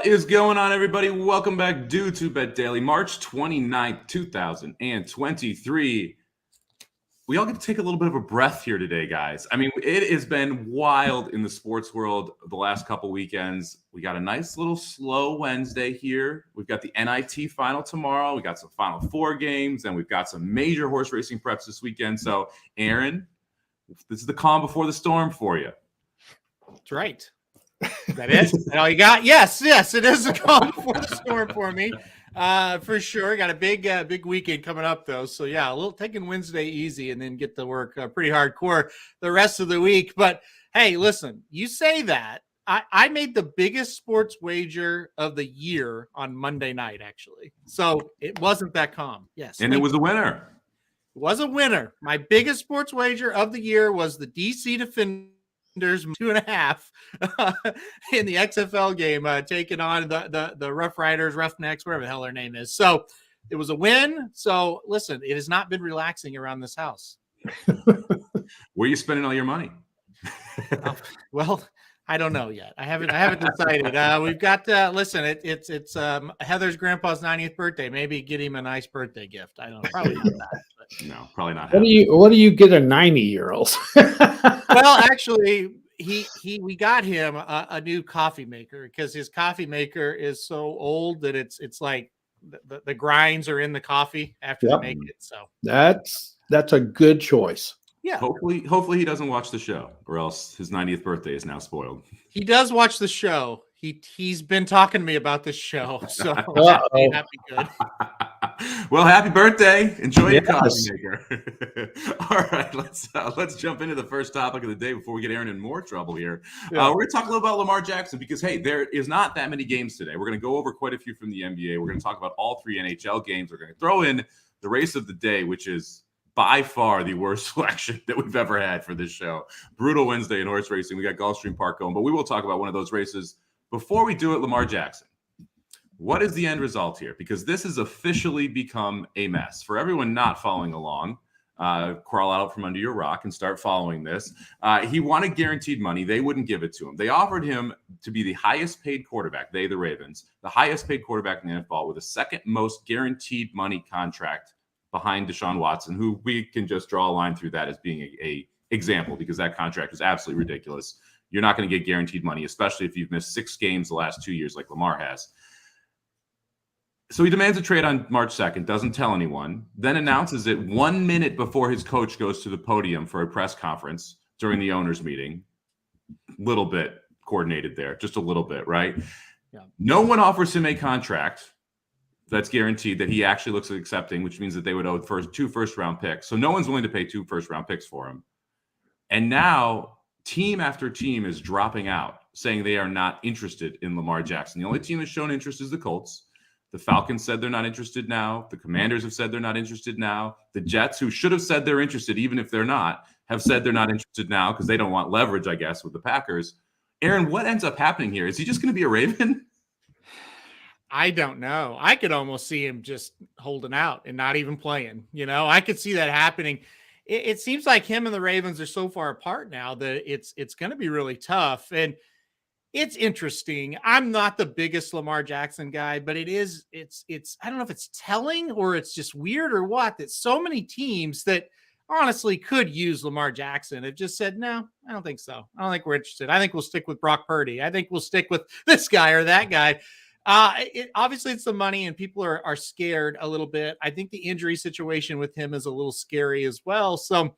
What is going on, everybody? Welcome back to Bet Daily, March 29th, 2023. We all get to take a little bit of a breath here today, guys. I mean, it has been wild in the sports world the last couple weekends. We got a nice little slow Wednesday here. We've got the NIT final tomorrow. We got some Final Four games, and we've got some major horse racing preps this weekend. So, Aaron, this is the calm before the storm for you. That's right. Is that it? Is that all you got? Yes, it is a calm before the storm for me. For sure. Got a big weekend coming up though. So yeah, taking Wednesday easy and then get to work pretty hardcore the rest of the week. But hey, listen, you say that. I made the biggest sports wager of the year on Monday night, actually. So it wasn't that calm. Yes. And it was a winner. It was a winner. My biggest sports wager of the year was the DC Defenders 2.5 in the XFL game, taking on the Rough Riders, Roughnecks, whatever the hell their name is. So it was a win. So listen, it has not been relaxing around this house. Where are you spending all your money? Well, I don't know yet. I haven't decided. We've got listen. It's Heather's grandpa's 90th birthday. Maybe get him a nice birthday gift. I don't know. Probably not that. But. No, probably not. What do you get a 90-year-old? Well, actually, we got him a new coffee maker because his coffee maker is so old that it's like the grinds are in the coffee after they make it. So that's a good choice. Yeah. Hopefully he doesn't watch the show, or else his 90th birthday is now spoiled. He does watch the show. He's been talking to me about this show, so that may not be good. Well, happy birthday! Enjoy your coffee maker. All right, let's jump into the first topic of the day before we get Aaron in more trouble here. Yeah. We're going to talk a little about Lamar Jackson because hey, there is not that many games today. We're going to go over quite a few from the NBA. We're going to talk about all three NHL games. We're going to throw in the race of the day, which is by far the worst selection that we've ever had for this show. Brutal Wednesday in horse racing. We got Gulfstream Park going, but we will talk about one of those races. Before we do it, Lamar Jackson, what is the end result here? Because this has officially become a mess. For everyone not following along, crawl out from under your rock and start following this. He wanted guaranteed money. They wouldn't give it to him. They offered him to be the highest paid quarterback, the Ravens, the highest paid quarterback in the NFL with the second most guaranteed money contract behind Deshaun Watson, who we can just draw a line through that as being a example because that contract is absolutely ridiculous. You're not going to get guaranteed money, especially if you've missed 6 games the last 2 years like Lamar has. So he demands a trade on March 2nd, doesn't tell anyone, then announces it 1 minute before his coach goes to the podium for a press conference during the owners' meeting. Little bit coordinated there, just a little bit, right? Yeah. No one offers him a contract that's guaranteed that he actually looks at accepting, which means that they would owe 2 first-round picks. So no one's willing to pay 2 first-round picks for him. And now team after team is dropping out, saying they are not interested in Lamar Jackson. The only team that's shown interest is the Colts. The Falcons said they're not interested now. The Commanders have said they're not interested now. The Jets, who should have said they're interested, even if they're not, have said they're not interested now because they don't want leverage, I guess, with the Packers. Aaron, what ends up happening here? Is he just going to be a Raven? I don't know. I could almost see him just holding out and not even playing. I could see that happening. It seems like him and the Ravens are so far apart now that it's going to be really tough. And it's interesting. I'm not the biggest Lamar Jackson guy, but it's I don't know if it's telling or it's just weird or what, that so many teams that honestly could use Lamar Jackson have just said, no, I don't think so. I don't think we're interested. I think we'll stick with Brock Purdy. I think we'll stick with this guy or that guy. Obviously it's the money and people are scared a little bit. I think the injury situation with him is a little scary as well. So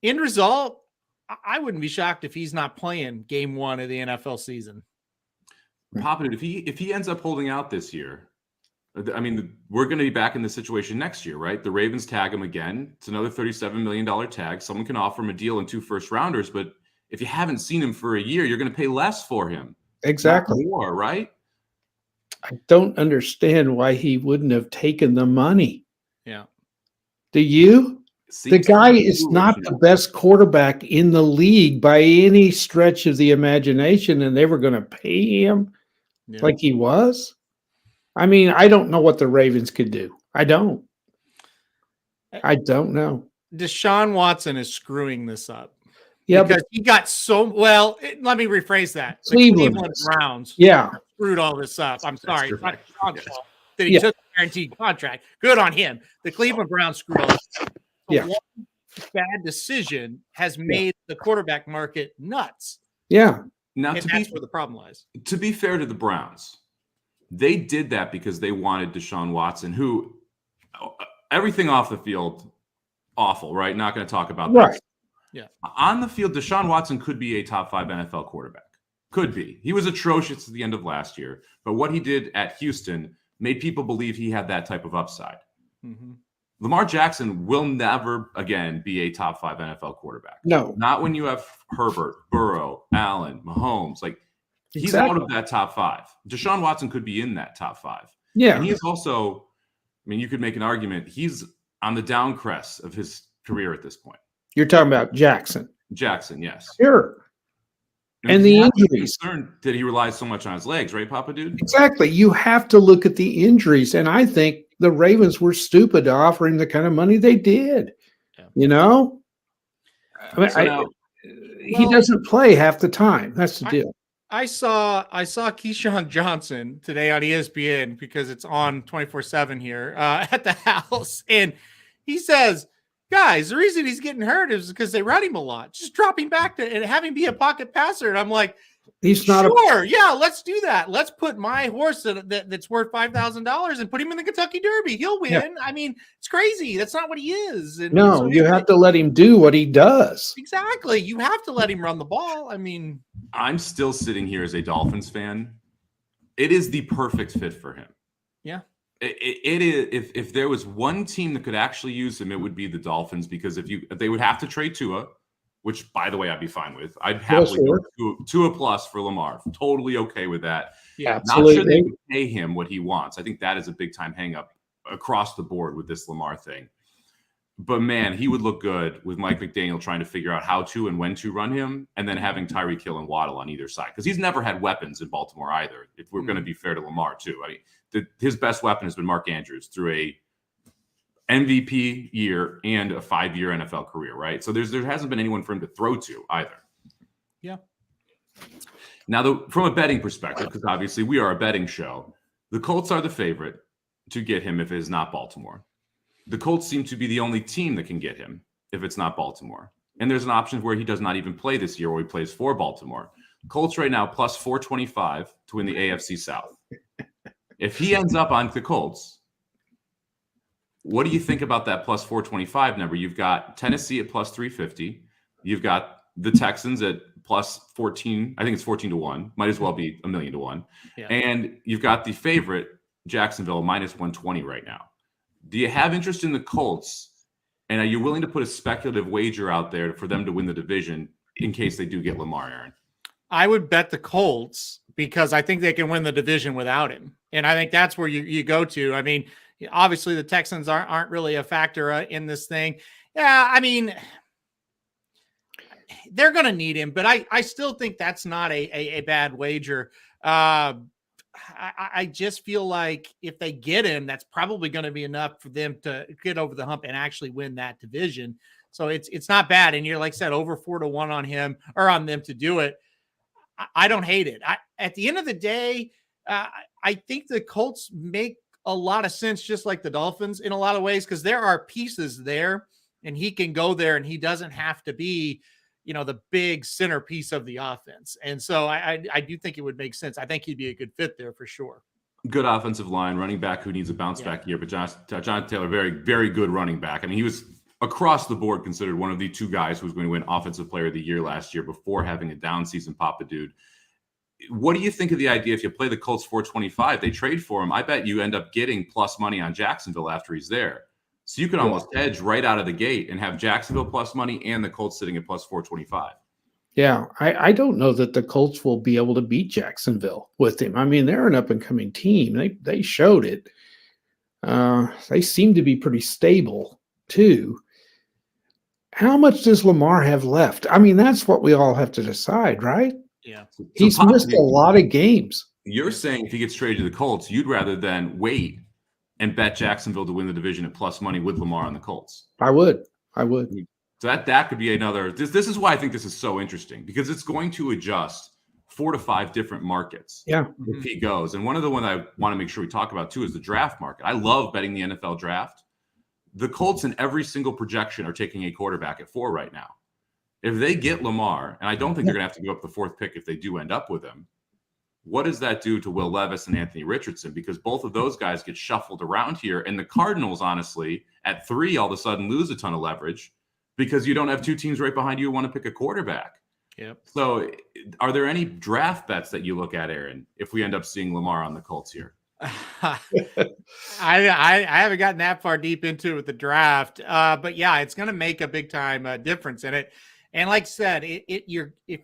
end result, I wouldn't be shocked if he's not playing game 1 of the NFL season. Poppin', if he ends up holding out this year, I mean, we're going to be back in this situation next year, right? The Ravens tag him again. It's another $37 million tag. Someone can offer him a deal and 2 first-rounders, but if you haven't seen him for a year, you're going to pay less for him. Exactly. Not more, right? I don't understand why he wouldn't have taken the money. Yeah. Do you? The guy is not the best quarterback in the league by any stretch of the imagination, and they were going to pay him like he was? I mean, I don't know what the Ravens could do. I don't know. Deshaun Watson is screwing this up. Yeah, because he got let me rephrase that. Cleveland Browns. Yeah. screwed all this up. I'm sorry. It's not Sean's fault that he Yeah. took a guaranteed contract. Good on him. The Cleveland Browns screwed all this up. So Yeah. one bad decision has made the quarterback market nuts. Yeah. Now, And that's where the problem lies. to be fair to the Browns, they did that because they wanted Deshaun Watson, who everything off the field, awful, right? Not going to talk about that. Right. Yeah. On the field, Deshaun Watson could be a top 5 NFL quarterback. Could be. He was atrocious at the end of last year, but what he did at Houston made people believe he had that type of upside. Mm-hmm. Lamar Jackson will never again be a top 5 NFL quarterback. No. Not when you have Herbert, Burrow, Allen, Mahomes. Like, he's Exactly. out of that top 5. Deshaun Watson could be in that top 5. Yeah. And he's also, I mean, you could make an argument, he's on the down crest of his career at this point. You're talking about Jackson. Jackson, yes. Sure. And you the have to be injuries. concerned that he relies so much on his legs, right, Papa Dude? Exactly. You have to look at the injuries. And I think the Ravens were stupid to offer him the kind of money they did. Yeah. You know? I mean, So now, he doesn't play half the time. That's the deal. I saw Keyshawn Johnson today on ESPN because it's on 24/7 here at the house. And he says, guys, the reason he's getting hurt is because they run him a lot. Just dropping back to and having be a pocket passer. And I'm like, He's not sure, yeah, let's do that. Let's put my horse that's worth $5,000 and put him in the Kentucky Derby. He'll win. Yeah. I mean, it's crazy. That's not what he is. And No, so you have to let him do what he does. Exactly. You have to let him run the ball. I mean, I'm still sitting here as a Dolphins fan. It is the perfect fit for him. Yeah. It is. If there was one team that could actually use him, it would be the Dolphins, because if they would have to trade Tua, which, by the way, I'd be fine with. I'd happily go Tua plus for Lamar. Totally okay with that. Yeah, Not sure absolutely. they would pay him what he wants. I think that is a big time hang up across the board with this Lamar thing. But man, he would look good with Mike McDaniel trying to figure out how to and when to run him, and then having Tyreek Hill and Waddle on either side, because he's never had weapons in Baltimore either. If we're going to be fair to Lamar too, I mean, his best weapon has been Mark Andrews through a MVP year and a 5-year NFL career, right? So there hasn't been anyone for him to throw to either. yeah. Now, from a betting perspective, because obviously we are a betting show, the Colts are the favorite to get him if it is not Baltimore. The Colts seem to be the only team that can get him if it's not Baltimore. And there's an option where he does not even play this year, or he plays for Baltimore. Colts right now plus 425 to win the AFC South. If he ends up on the Colts, what do you think about that plus 425 number? You've got Tennessee at plus 350. You've got the Texans at plus 14. I think it's 14 to 1. Might as well be $1 million to 1. Yeah. And you've got the favorite, Jacksonville, minus 120 right now. Do you have interest in the Colts? And are you willing to put a speculative wager out there for them to win the division in case they do get Lamar, Aaron? I would bet the Colts because I think they can win the division without him. And I think that's where you go to. I mean, obviously the Texans aren't really a factor in this thing. Yeah, I mean, they're going to need him, but I still think that's not a bad wager. I just feel like if they get him, that's probably going to be enough for them to get over the hump and actually win that division. So it's not bad. And you're, like I said, over 4 to 1 on him or on them to do it. I don't hate it. At the end of the day, I think the Colts make a lot of sense, just like the Dolphins in a lot of ways, because there are pieces there and he can go there and he doesn't have to be, the big centerpiece of the offense. And so I do think it would make sense. I think he'd be a good fit there for sure. Good offensive line, running back who needs a bounce back year, but John Taylor, very, very good running back. I mean, he was across the board considered one of the 2 guys who was going to win Offensive Player of the Year last year before having a down season, Papa Dude. What do you think of the idea if you play the Colts 425, they trade for him? I bet you end up getting plus money on Jacksonville after he's there. So you could almost hedge right out of the gate and have Jacksonville plus money and the Colts sitting at plus 425. Yeah, I don't know that the Colts will be able to beat Jacksonville with him. I mean, they're an up-and-coming team. They showed it. They seem to be pretty stable, too. How much does Lamar have left? I mean, that's what we all have to decide, right? Yeah. He's missed a lot of games. You're saying if he gets traded to the Colts, you'd rather than wait and bet Jacksonville to win the division at plus money with Lamar on the Colts. I would. So that could be another. This is why I think this is so interesting, because it's going to adjust 4 to 5 different markets. Yeah. If he goes. And one of the ones I want to make sure we talk about too is the draft market. I love betting the NFL draft. The Colts in every single projection are taking a quarterback at 4 right now. If they get Lamar, and I don't think they're going to have to give up the 4th pick if they do end up with him, what does that do to Will Levis and Anthony Richardson? Because both of those guys get shuffled around here. And the Cardinals, honestly, at 3, all of a sudden lose a ton of leverage because you don't have 2 teams right behind you who want to pick a quarterback. Yep. So are there any draft bets that you look at, Aaron, if we end up seeing Lamar on the Colts here? I haven't gotten that far deep into it with the draft, but yeah, it's going to make a big time difference in it. And like I said, if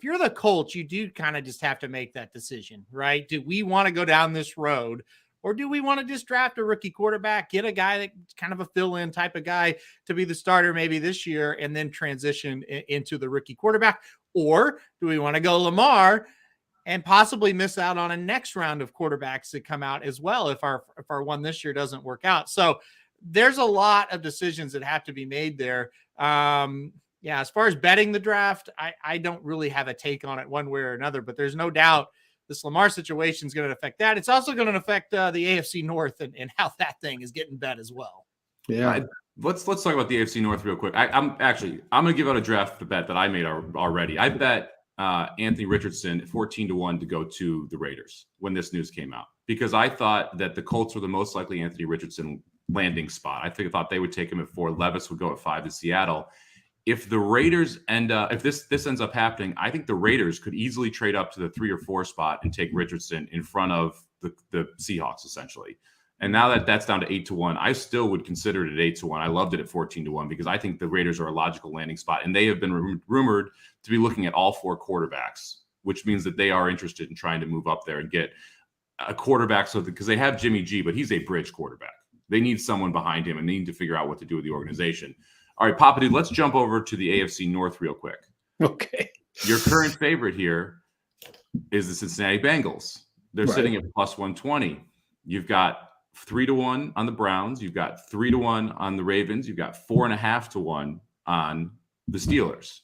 you're the Colts, you do kind of just have to make that decision, right? Do we want to go down this road, or do we want to just draft a rookie quarterback, get a guy that's kind of a fill-in type of guy to be the starter maybe this year, and then transition into the rookie quarterback? Or do we want to go Lamar and possibly miss out on a next round of quarterbacks that come out as well if our one this year doesn't work out? So there's a lot of decisions that have to be made there. Yeah, as far as betting the draft, I don't really have a take on it one way or another, but there's no doubt this Lamar situation is going to affect that. It's also going to affect the AFC North and how that thing is getting bet as well. Yeah. Let's talk about the AFC North real quick. I'm going to give out a draft bet that I made already. I bet Anthony Richardson 14-1 to go to the Raiders when this news came out, because I thought that the Colts were the most likely Anthony Richardson landing spot. I thought they would take him at 4. Levis would go at 5 to Seattle. If the Raiders if this ends up happening, I think the Raiders could easily trade up to the 3 or 4 spot and take Richardson in front of the Seahawks, essentially. And now that that's down to 8-1, I still would consider it at 8-1. I loved it at 14-1 because I think the Raiders are a logical landing spot, and they have been rumored to be looking at all 4 quarterbacks, which means that they are interested in trying to move up there and get a quarterback. Because they have Jimmy G, but he's a bridge quarterback. They need someone behind him, and they need to figure out what to do with the organization. All right, Papa Dude, let's jump over to the AFC North real quick. Okay. Your current favorite here is the Cincinnati Bengals. They're sitting at plus 120. You've got 3-1 on the Browns. You've got 3-1 on the Ravens. You've got 4.5-1 on the Steelers.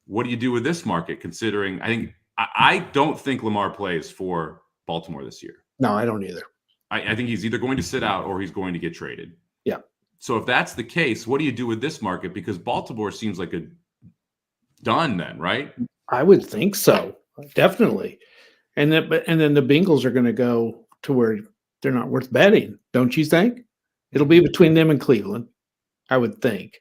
What do you do with this market, considering I don't think Lamar plays for Baltimore this year. No, I don't either. I think he's either going to sit out or he's going to get traded. Yeah. So if that's the case, what do you do with this market? Because Baltimore seems like a done then, right? I would think so, definitely. And then the Bengals are going to go to where they're not worth betting, don't you think? It'll be between them and Cleveland, I would think.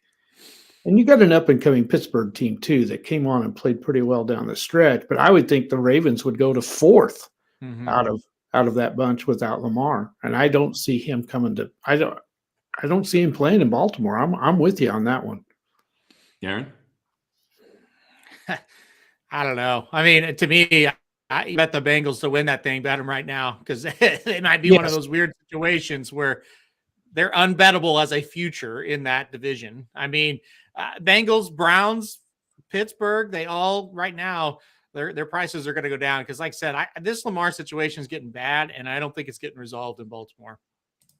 And you got an up-and-coming Pittsburgh team, too, that came on and played pretty well down the stretch. But I would think the Ravens would go to 4th out of that bunch without Lamar. And I don't see him coming to – I don't see him playing in Baltimore. I'm with you on that one. Aaron? I don't know. I mean, to me, I bet the Bengals to win that thing. Bet them right now, because it might be one of those weird situations where they're unbettable as a future in that division. I mean, Bengals, Browns, Pittsburgh, they all right now, their prices are going to go down because, like I said, this Lamar situation is getting bad, and I don't think it's getting resolved in Baltimore.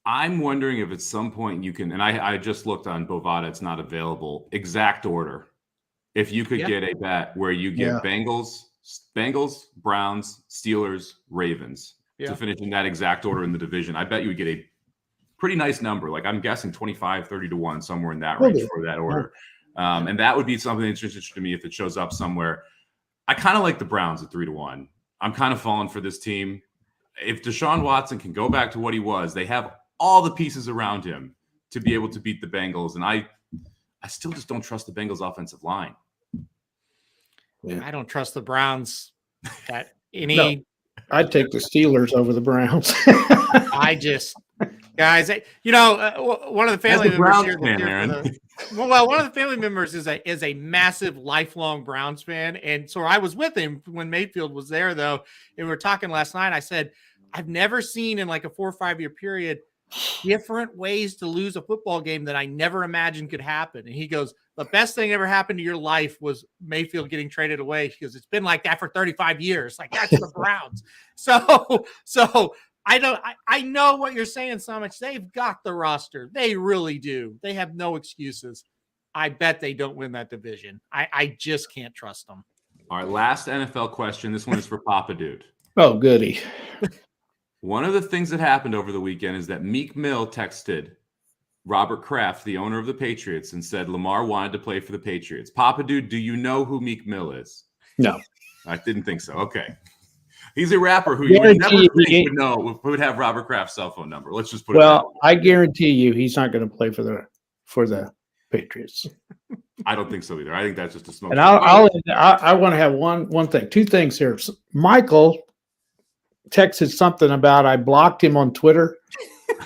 I'm wondering if at some point you can, and I just looked on Bovada, it's not available, exact order. If you could get a bet where you get Bengals, Browns, Steelers, Ravens to finish in that exact order in the division, I bet you would get a pretty nice number. Like I'm guessing 25-30-1, somewhere in that range for that order. And that would be something that's interesting to me if it shows up somewhere. I kind of like the Browns at 3-1. I'm kind of falling for this team. If Deshaun Watson can go back to what he was, they have all the pieces around him to be able to beat the Bengals. And I still just don't trust the Bengals offensive line. Yeah. I don't trust the Browns at any. No, I'd take the Steelers over the Browns. Guys, one of the family members here. One of the family members is a massive lifelong Browns fan. And so I was with him when Mayfield was there, though. And we were talking last night. I said, I've never seen in like a 4 or 5 year period different ways to lose a football game that I never imagined could happen. And he goes, the best thing ever happened to your life was Mayfield getting traded away, because it's been like that for 35 years. Like, that's the Browns. So I know what you're saying, Somich. They've got the roster. They really do. They have no excuses. I bet they don't win that division. I just can't trust them. All right, last NFL question. This one is for Papa Dude. Oh, goody. One of the things that happened over the weekend is that Meek Mill texted Robert Kraft, the owner of the Patriots, and said Lamar wanted to play for the Patriots. Papa Dude, do you know who Meek Mill is? No. I didn't think so. Okay. He's a rapper who you would never think would know, would have Robert Kraft's cell phone number. Let's just put it that way. I guarantee you he's not going to play for the Patriots. I don't think so either. I think that's just a smoke. And I want to have one thing, two things here. Michael texted something about I blocked him on Twitter.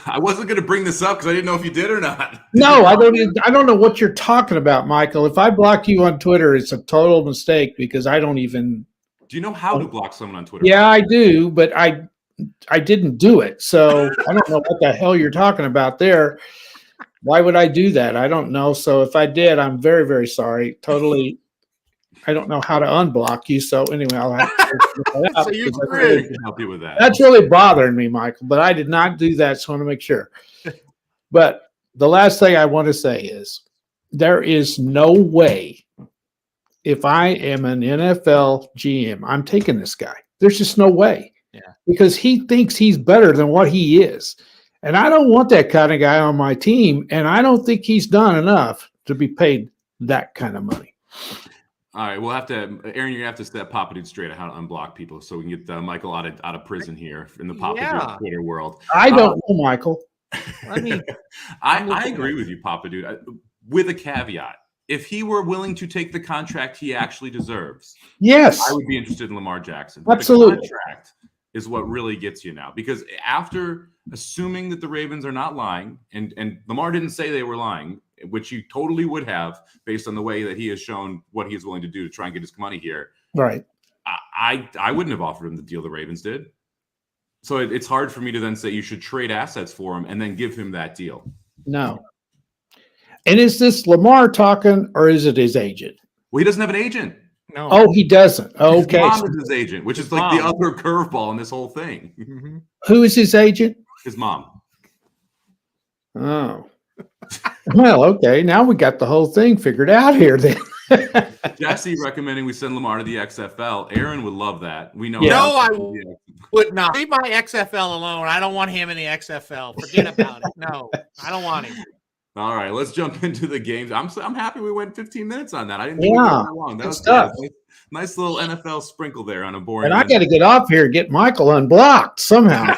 I wasn't going to bring this up because I didn't know if you did or not. No, I don't know what you're talking about, Michael. If I block you on Twitter, it's a total mistake because I don't even. Do you know how to block someone on Twitter? Yeah, I do, but I didn't do it. So I don't know what the hell you're talking about there. Why would I do that? I don't know. So if I did, I'm very, very sorry. Totally. I don't know how to unblock you. So anyway, I'll have to look that up. So you can help you with that. That's really bothering me, Michael, but I did not do that. So I want to make sure. But the last thing I want to say is there is no way if I am an NFL GM, I'm taking this guy. There's just no way. Yeah. Because he thinks he's better than what he is. And I don't want that kind of guy on my team. And I don't think he's done enough to be paid that kind of money. All right, we'll have to, Aaron, you're going to have to set Papa Dude straight on how to unblock people so we can get Michael out of prison here in the Papa Dude Twitter world. I don't know, Michael. I mean, I agree with you, Papa Dude, with a caveat. If he were willing to take the contract he actually deserves, yes, I would be interested in Lamar Jackson. But absolutely. the contract is what really gets you now. Because after assuming that the Ravens are not lying, and Lamar didn't say they were lying, which he totally would have based on the way that he has shown what he is willing to do to try and get his money here. Right. I wouldn't have offered him the deal the Ravens did. So it's hard for me to then say you should trade assets for him and then give him that deal. No. And is this Lamar talking or is it his agent? Well, he doesn't have an agent. no. Oh, he doesn't. Okay. His mom is his agent, which is like the other curveball in this whole thing. Mm-hmm. Who is his agent? His mom. Oh. Well, okay. Now we got the whole thing figured out here then. Jesse recommending we send Lamar to the XFL. Aaron would love that. We know. Yeah. No, I would not. Leave my XFL alone. I don't want him in the XFL. Forget about it. No, I don't want him. All right, let's jump into the games. I'm happy we went 15 minutes on that. I didn't think we Yeah, went that long. That was stuff. Nice little NFL sprinkle there on a boring. And I got to get off here and get Michael unblocked somehow.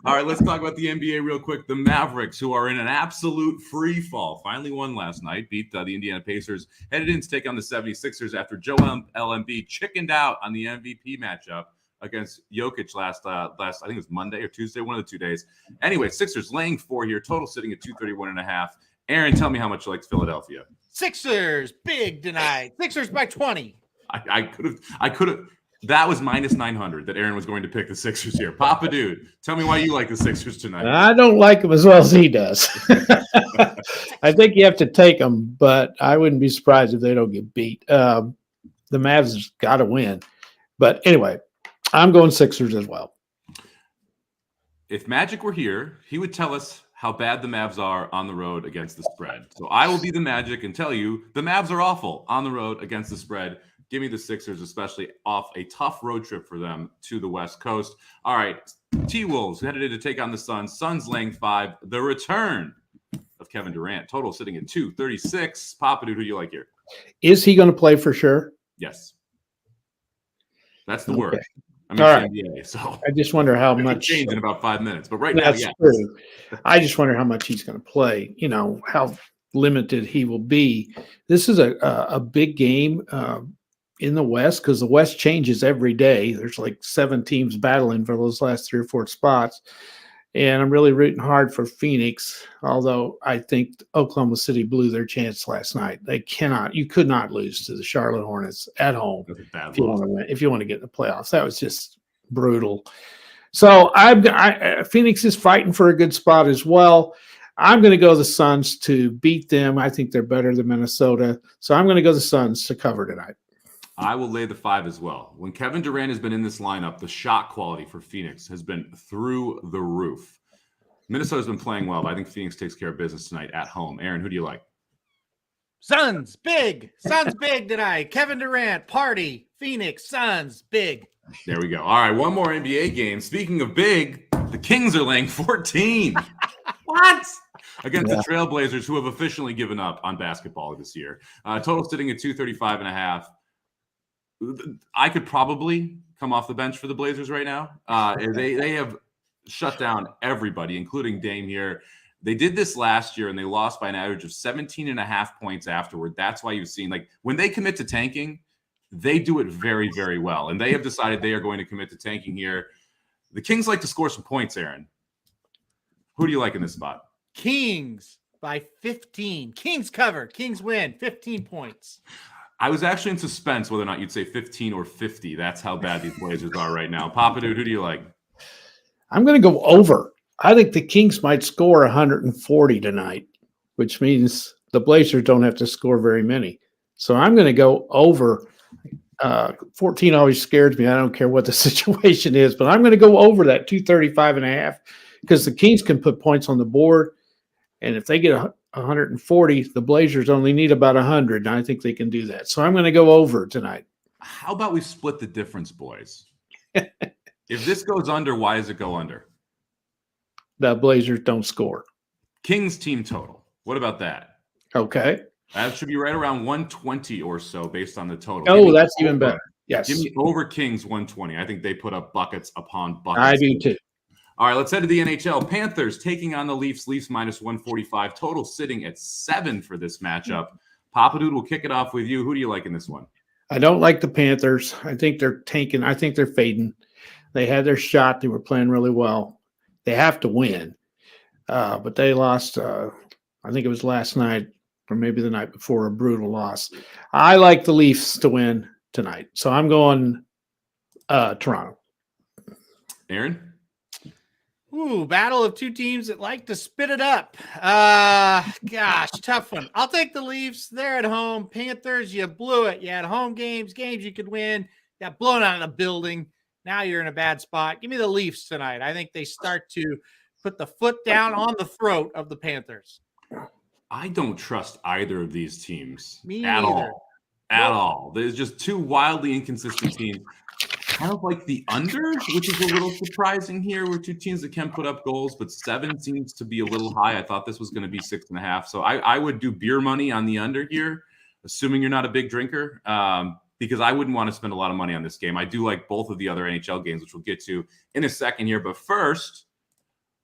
All right, let's talk about the NBA real quick. The Mavericks, who are in an absolute free fall, finally won last night, beat the Indiana Pacers, headed in to take on the 76ers after Joel Embiid chickened out on the MVP matchup against Jokic last I think it was Monday or Tuesday, one of the 2 days. Anyway, Sixers laying 4 here, total sitting at 231.5. Aaron, tell me how much you liked Philadelphia. Sixers, big tonight. Sixers by 20. I could have. That was minus 900 that Aaron was going to pick the Sixers here. Papa Dude, tell me why you like the Sixers tonight. I don't like him as well as he does. I think you have to take them, but I wouldn't be surprised if they don't get beat. The Mavs has got to win. But anyway, I'm going Sixers as well. If Magic were here, he would tell us how bad the Mavs are on the road against the spread. So I will be the Magic and tell you the Mavs are awful on the road against the spread. Give me the Sixers, especially off a tough road trip for them to the West Coast. All right, T-Wolves headed in to take on the Suns. Suns laying 5. The return of Kevin Durant. Total sitting at 236. Papa Dude, who do you like here? Is he going to play for sure? Yes. That's the word. I'm All right. NBA, so I just wonder how much change in about 5 minutes. But right that's now, yeah. true. I just wonder how much he's going to play. You know, how limited he will be. This is a big game in the West because the West changes every day. There's like 7 teams battling for those last 3 or 4 spots. And I'm really rooting hard for Phoenix, although I think Oklahoma City blew their chance last night. You could not lose to the Charlotte Hornets at home if you want to win, if you want to get in the playoffs. That was just brutal. So Phoenix is fighting for a good spot as well. I'm going to go the Suns to beat them. I think they're better than Minnesota. So I'm going to go the Suns to cover tonight. I will lay the 5 as well. When Kevin Durant has been in this lineup, the shot quality for Phoenix has been through the roof. Minnesota's been playing well, but I think Phoenix takes care of business tonight at home. Aaron, who do you like? Suns big tonight. Kevin Durant party. Phoenix Suns big. There we go. All right, one more NBA game. Speaking of big, the Kings are laying 14. What? Against the Trailblazers, who have officially given up on basketball this year. Total sitting at 235.5. I could probably come off the bench for the Blazers right now. They have shut down everybody, including Dame here. They did this last year, and they lost by an average of 17.5 points afterward. That's why you've seen, like, when they commit to tanking, they do it very, very well. And they have decided they are going to commit to tanking here. The Kings like to score some points, Aaron. Who do you like in this spot? Kings by 15. Kings cover. Kings win. 15 points. I was actually in suspense whether or not you'd say 15 or 50. That's how bad these Blazers are right now. Papa Dude, who do you like? I'm going to go over. I think the Kings might score 140 tonight, which means the Blazers don't have to score very many. So I'm going to go over. 14 always scares me. I don't care what the situation is, but I'm going to go over that 235.5 because the Kings can put points on the board. And if they get 140, the Blazers only need about 100. And I think they can do that. So I'm going to go over tonight. How about we split the difference, boys? If this goes under, why does it go under? The Blazers don't score. Kings team total. What about that? Okay. That should be right around 120 or so based on the total. Oh, that's even better. Yes. Give me over Kings 120. I think they put up buckets upon buckets. I do too. All right, let's head to the NHL. Panthers taking on the Leafs. Leafs minus 145. Total sitting at 7 for this matchup. Papa Dude will kick it off with you. Who do you like in this one? I don't like the Panthers. I think they're tanking. I think they're fading. They had their shot. They were playing really well. They have to win. But they lost, I think it was last night or maybe the night before, a brutal loss. I like the Leafs to win tonight. So I'm going Toronto. Aaron? Ooh, battle of two teams that like to spit it up. Gosh, tough one. I'll take the Leafs. They're at home. Panthers, you blew it. You had home games you could win. You got blown out of the building. Now you're in a bad spot. Give me the Leafs tonight. I think they start to put the foot down on the throat of the Panthers. I don't trust either of these teams Me at neither. all. At all. There's just two wildly inconsistent teams. Kind of like the under, which is a little surprising here. We're two teams that can put up goals, but 7 seems to be a little high. I thought this was going to be 6.5. So I would do beer money on the under here, assuming you're not a big drinker, because I wouldn't want to spend a lot of money on this game. I do like both of the other NHL games, which we'll get to in a second here. But first,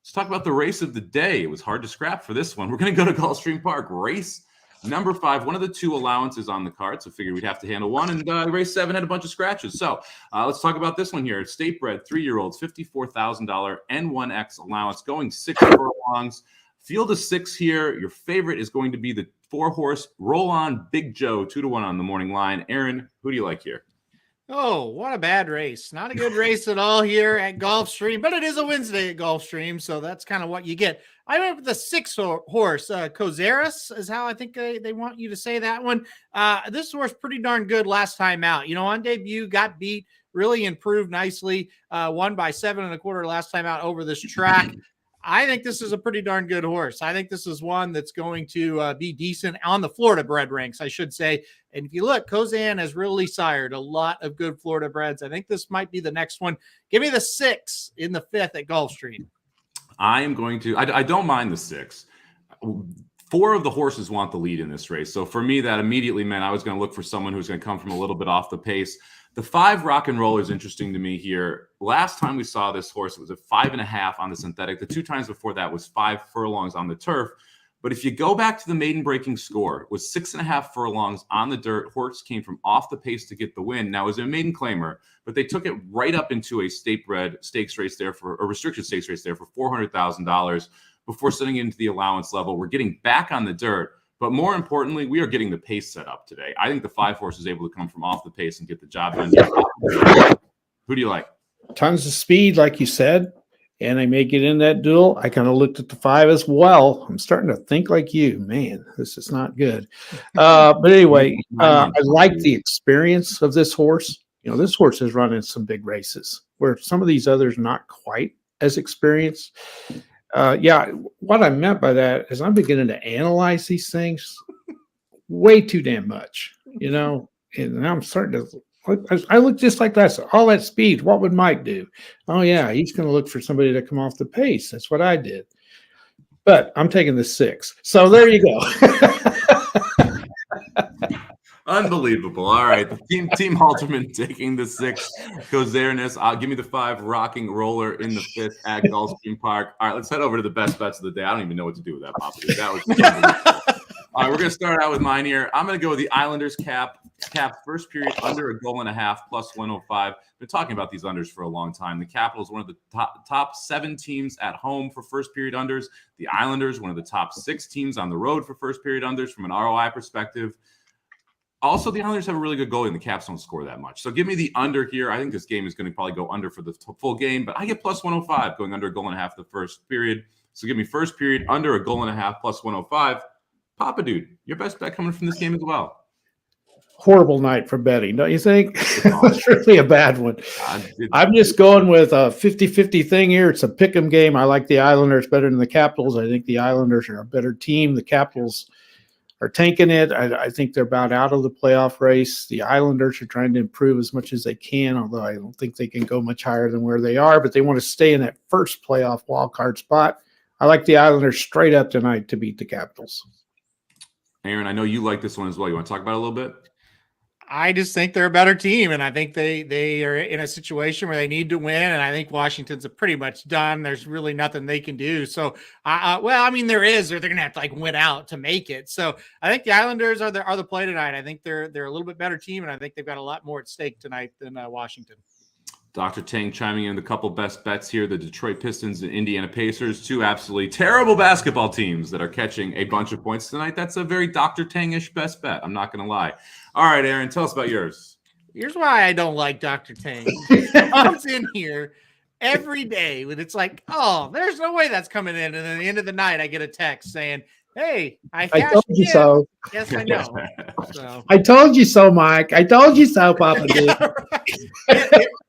let's talk about the race of the day. It was hard to scrap for this one. We're going to go to Gulfstream Park. Race number 5, one of the 2 allowances on the card, so figured we'd have to handle one. And race 7 had a bunch of scratches. So let's talk about this one here. State bred 3-year-olds, $54,000 N1X allowance, going 6 furlongs. Field of 6 here. Your favorite is going to be the 4-horse Roll On Big Joe, 2-1 on the morning line. Aaron, who do you like here? Oh, what a bad race. Not a good race at all here at Gulfstream, but it is a Wednesday at Gulfstream, so that's kind of what you get. I went with the 6-horse, Kozeris is how I think they want you to say that one. This horse pretty darn good last time out. You know, on debut, got beat, really improved nicely, won by 7 1/4 last time out over this track. I think this is a pretty darn good horse. I think this is one that's going to be decent on the Florida bred ranks, I should say. And if you look, Kozan has really sired a lot of good Florida breds. I think this might be the next one. Give me the 6 in the 5th at Gulfstream. I am going to, I don't mind the 6. 4 of the horses want the lead in this race. So for me, that immediately meant I was going to look for someone who's going to come from a little bit off the pace. The 5 Rock and Roll is interesting to me here. Last time we saw this horse, it was a 5.5 on the synthetic. The 2 times before that was 5 furlongs on the turf. But if you go back to the maiden breaking score, it was 6.5 furlongs on the dirt. Horse came from off the pace to get the win. Now, it was a maiden claimer, but they took it right up into a state-bred stakes race there for a restricted stakes race there for $400,000 before sitting into the allowance level. We're getting back on the dirt. But more importantly, we are getting the pace set up today. I think the 5 horse is able to come from off the pace and get the job done. Who do you like? Tons of speed, like you said, and they may get in that duel. I kind of looked at the 5 as well. I'm starting to think like you. Man, this is not good. But anyway, I like the experience of this horse. You know, this horse has run in some big races where some of these others not quite as experienced. What I meant by that is I'm beginning to analyze these things. way too damn much, and I'm starting to. I look just like that. All that speed. What would Mike do? Oh yeah, he's going to look for somebody to come off the pace. That's what I did. But I'm taking the 6. So there you go. Unbelievable. All right. Team Halterman taking the 6. Kozarenis. Give me the 5. Rocking Roller in the 5th at Gulfstream Park. All right, let's head over to the best bets of the day. I don't even know what to do with that, Papa. That was unbelievable. All right, we're going to start out with mine here. I'm going to go with the Islanders cap first period under a goal and a half plus 105. Been talking about these unders for a long time. The Capitals, one of the top 7 teams at home for first period unders. The Islanders, one of the top 6 teams on the road for first period unders from an ROI perspective. Also, the Islanders have a really good goalie, and the Caps don't score that much. So give me the under here. I think this game is going to probably go under for the full game, but I get plus 105 going under a goal and a half the first period. So give me first period under a goal and a half plus 105. Papa Dude, your best bet coming from this game as well. Horrible night for betting, don't you think? It's really a bad one. I'm just going with a 50-50 thing here. It's a pick 'em game. I like the Islanders better than the Capitals. I think the Islanders are a better team. The Capitals are tanking it. I think they're about out of the playoff race. The Islanders are trying to improve as much as they can, although I don't think they can go much higher than where they are, but they want to stay in that first playoff wild card spot. I like the Islanders straight up tonight to beat the Capitals. Aaron, I know you like this one as well. You want to talk about it a little bit? I just think they're a better team, and I think they are in a situation where they need to win, and I think Washington's pretty much done. There's really nothing they can do. So, there is, or they're going to have to win out to make it. So I think the Islanders are the play tonight. I think they're a little bit better team, and I think they've got a lot more at stake tonight than Washington. Dr. Tang chiming in the couple best bets here. The Detroit Pistons and Indiana Pacers, 2 absolutely terrible basketball teams that are catching a bunch of points tonight. That's a very Dr. Tang-ish best bet. I'm not going to lie. All right, Aaron, tell us about yours. Here's why I don't like Dr. Tang. He comes in here every day when it's like, oh, there's no way that's coming in. And then at the end of the night, I get a text saying, hey, I told you so. Yes, I know. So. I told you so, Mike. I told you so, Papa.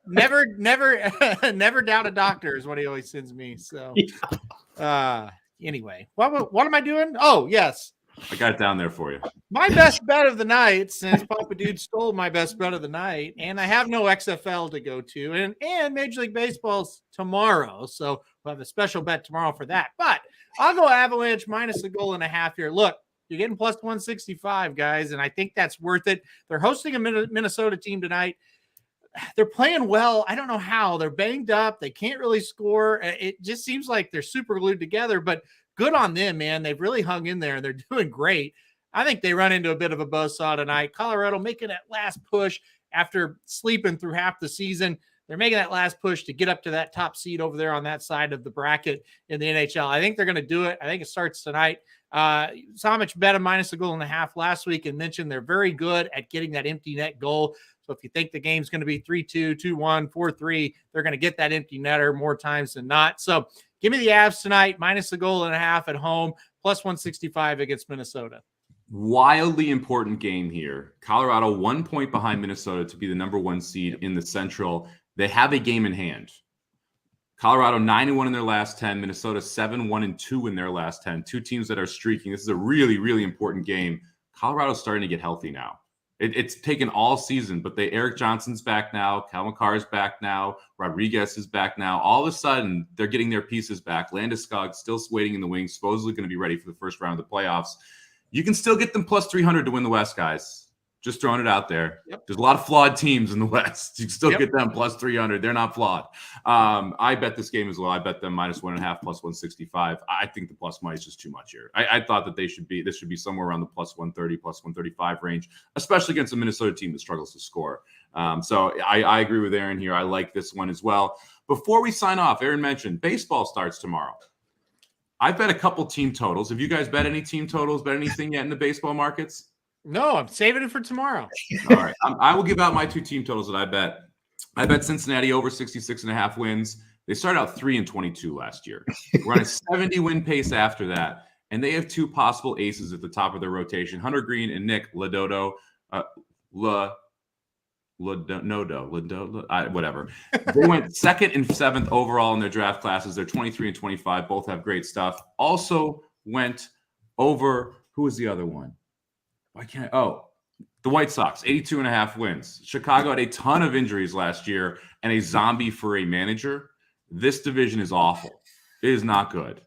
Never doubt a doctor is what he always sends me. So, anyway, what am I doing? Oh, yes. I got it down there for you. My best bet of the night, since Papa Dude stole my best bet of the night, and I have no XFL to go to, and Major League Baseball's tomorrow, so we'll have a special bet tomorrow for that. But I'll go Avalanche minus a goal and a half here. Look, you're getting plus 165, guys, and I think that's worth it. They're hosting a Minnesota team tonight. They're playing well. I don't know how. They're banged up. They can't really score. It just seems like they're super glued together, but good on them, man. They've really hung in there, and they're doing great. I think they run into a bit of a buzzsaw tonight. Colorado making that last push after sleeping through half the season. They're making that last push to get up to that top seed over there on that side of the bracket in the NHL. I think they're going to do it. I think it starts tonight. Somich bet a minus a goal and a half last week and mentioned they're very good at getting that empty net goal. So if you think the game's going to be 3-2, 2-1, 4-3, they're going to get that empty netter more times than not. So give me the Avs tonight, minus a goal and a half at home, plus 165 against Minnesota. Wildly important game here. Colorado 1 point behind Minnesota to be the number 1 seed in the Central. They have a game in hand. Colorado 9-1 in their last 10. Minnesota 7-1-2 in their last 10. 2 teams that are streaking. This is a really, really important game. Colorado's starting to get healthy now. It's taken all season, but Eric Johnson's back now. Cal McCarr's back now. Rodriguez is back now. All of a sudden, they're getting their pieces back. Landeskog still waiting in the wings, supposedly going to be ready for the first round of the playoffs. You can still get them plus 300 to win the West, guys. Just throwing it out there. Yep. There's a lot of flawed teams in the West. You can still get them plus 300. They're not flawed. I bet this game as well. I bet them minus 1.5 plus 165. I think the plus money is just too much here. I thought that this should be somewhere around the plus 130, plus 135 range, especially against a Minnesota team that struggles to score. So I agree with Aaron here. I like this one as well. Before we sign off, Aaron mentioned baseball starts tomorrow. I bet a couple team totals. Have you guys bet any team totals, bet anything yet in the baseball markets? No, I'm saving it for tomorrow. All right. I will give out my 2 team totals that I bet. I bet Cincinnati over 66.5 wins. They started out 3-22 last year. We're on a 70-win pace after that. And they have 2 possible aces at the top of their rotation, Hunter Green and Nick Lododo. Whatever. They went 2nd and 7th overall in their draft classes. They're 23 and 25. Both have great stuff. Also went over, who was the other one? Why can't the White Sox, 82.5 wins. Chicago had a ton of injuries last year and a zombie for a manager. This division is awful. It is not good.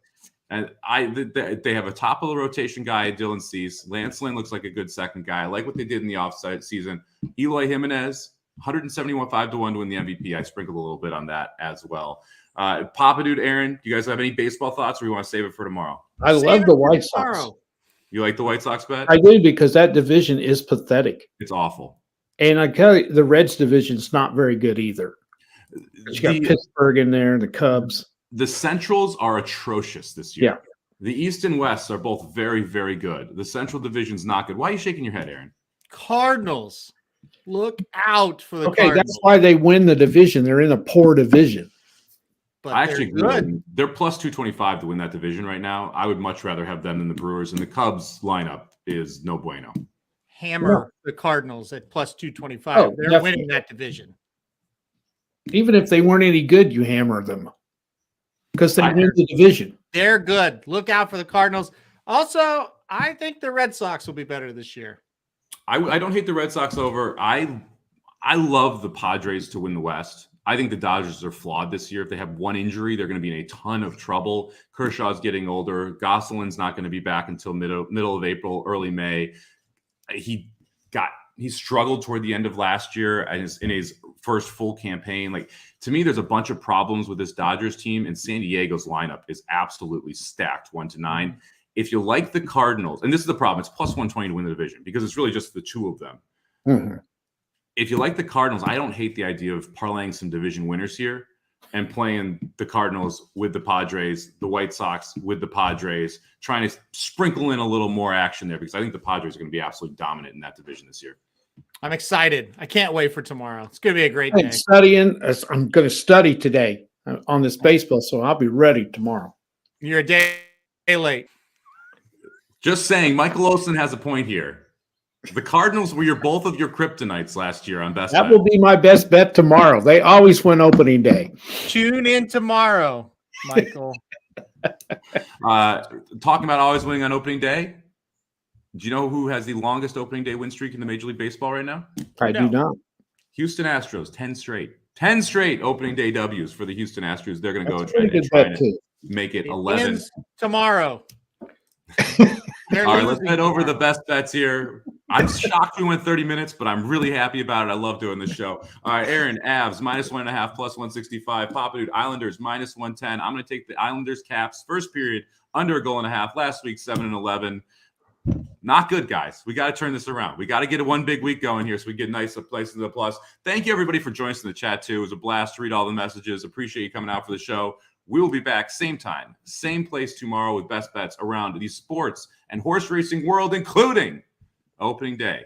And they have a top of the rotation guy, Dylan Cease. Lance Lynn looks like a good second guy. I like what they did in the offside season. Eloy Jimenez, 171.5 to 1 to win the MVP. I sprinkled a little bit on that as well. Papa Dude, Aaron, do you guys have any baseball thoughts, or you want to save it for tomorrow? I love the White Sox. You like the White Sox bet? I do, because that division is pathetic. It's awful. And I tell you, the Reds division is not very good either. You got Pittsburgh in there, the Cubs. The Centrals are atrocious this year. Yeah. The East and West are both very, very good. The Central division's not good. Why are you shaking your head, Aaron? Cardinals. Look out for the Cardinals. That's why they win the division. They're in a poor division. But I actually agree. They're plus 225 to win that division right now. I would much rather have them than the Brewers, and the Cubs lineup is no bueno. Hammer the Cardinals at plus 225. They're definitely winning that division. Even if they weren't any good, you hammer them because they win the division. They're good. Look out for the Cardinals. Also, I think the Red Sox will be better this year. I don't hate the Red Sox over. I love the Padres to win the West. I think the Dodgers are flawed this year. If they have one injury, they're going to be in a ton of trouble. Kershaw's getting older. Gosselin's not going to be back until middle of April, early May. He struggled toward the end of last year in his first full campaign. Like, to me, there's a bunch of problems with this Dodgers team, and San Diego's lineup is absolutely stacked 1-9. If you like the Cardinals, and this is the problem, it's plus 120 to win the division because it's really just the two of them. Mm-hmm. If you like the Cardinals, I don't hate the idea of parlaying some division winners here and playing the Cardinals with the Padres, the White Sox with the Padres, trying to sprinkle in a little more action there because I think the Padres are going to be absolutely dominant in that division this year. I'm excited. I can't wait for tomorrow. It's going to be a great day. I'm going to study today on this baseball, so I'll be ready tomorrow. You're a day late. Just saying, Michael Olson has a point here. The Cardinals were both of your kryptonites last year on Best Bet. That will be my best bet tomorrow. They always win opening day. Tune in tomorrow, Michael. Talking about always winning on opening day. Do you know who has the longest opening day win streak in the Major League Baseball right now? I do not. Houston Astros, 10 straight. 10 straight opening day W's for the Houston Astros. They're going to go and try to make it 11. Tomorrow. All right, let's head over the best bets here. I'm shocked we went 30 minutes, but I'm really happy about it. I love doing this show. All right, Aaron, Avs, -1.5, plus 165. Papa Dude, Islanders, -110. I'm going to take the Islanders Caps. First period, under 1.5. Last week, 7-11. Not good, guys. We got to turn this around. We got to get a one big week going here so we get nice places to the plus. Thank you, everybody, for joining us in the chat, too. It was a blast to read all the messages. Appreciate you coming out for the show. We will be back same time, same place tomorrow with best bets around the sports and horse racing world, including opening day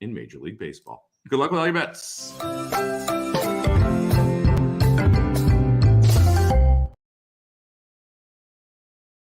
in Major League Baseball. Good luck with all your bets.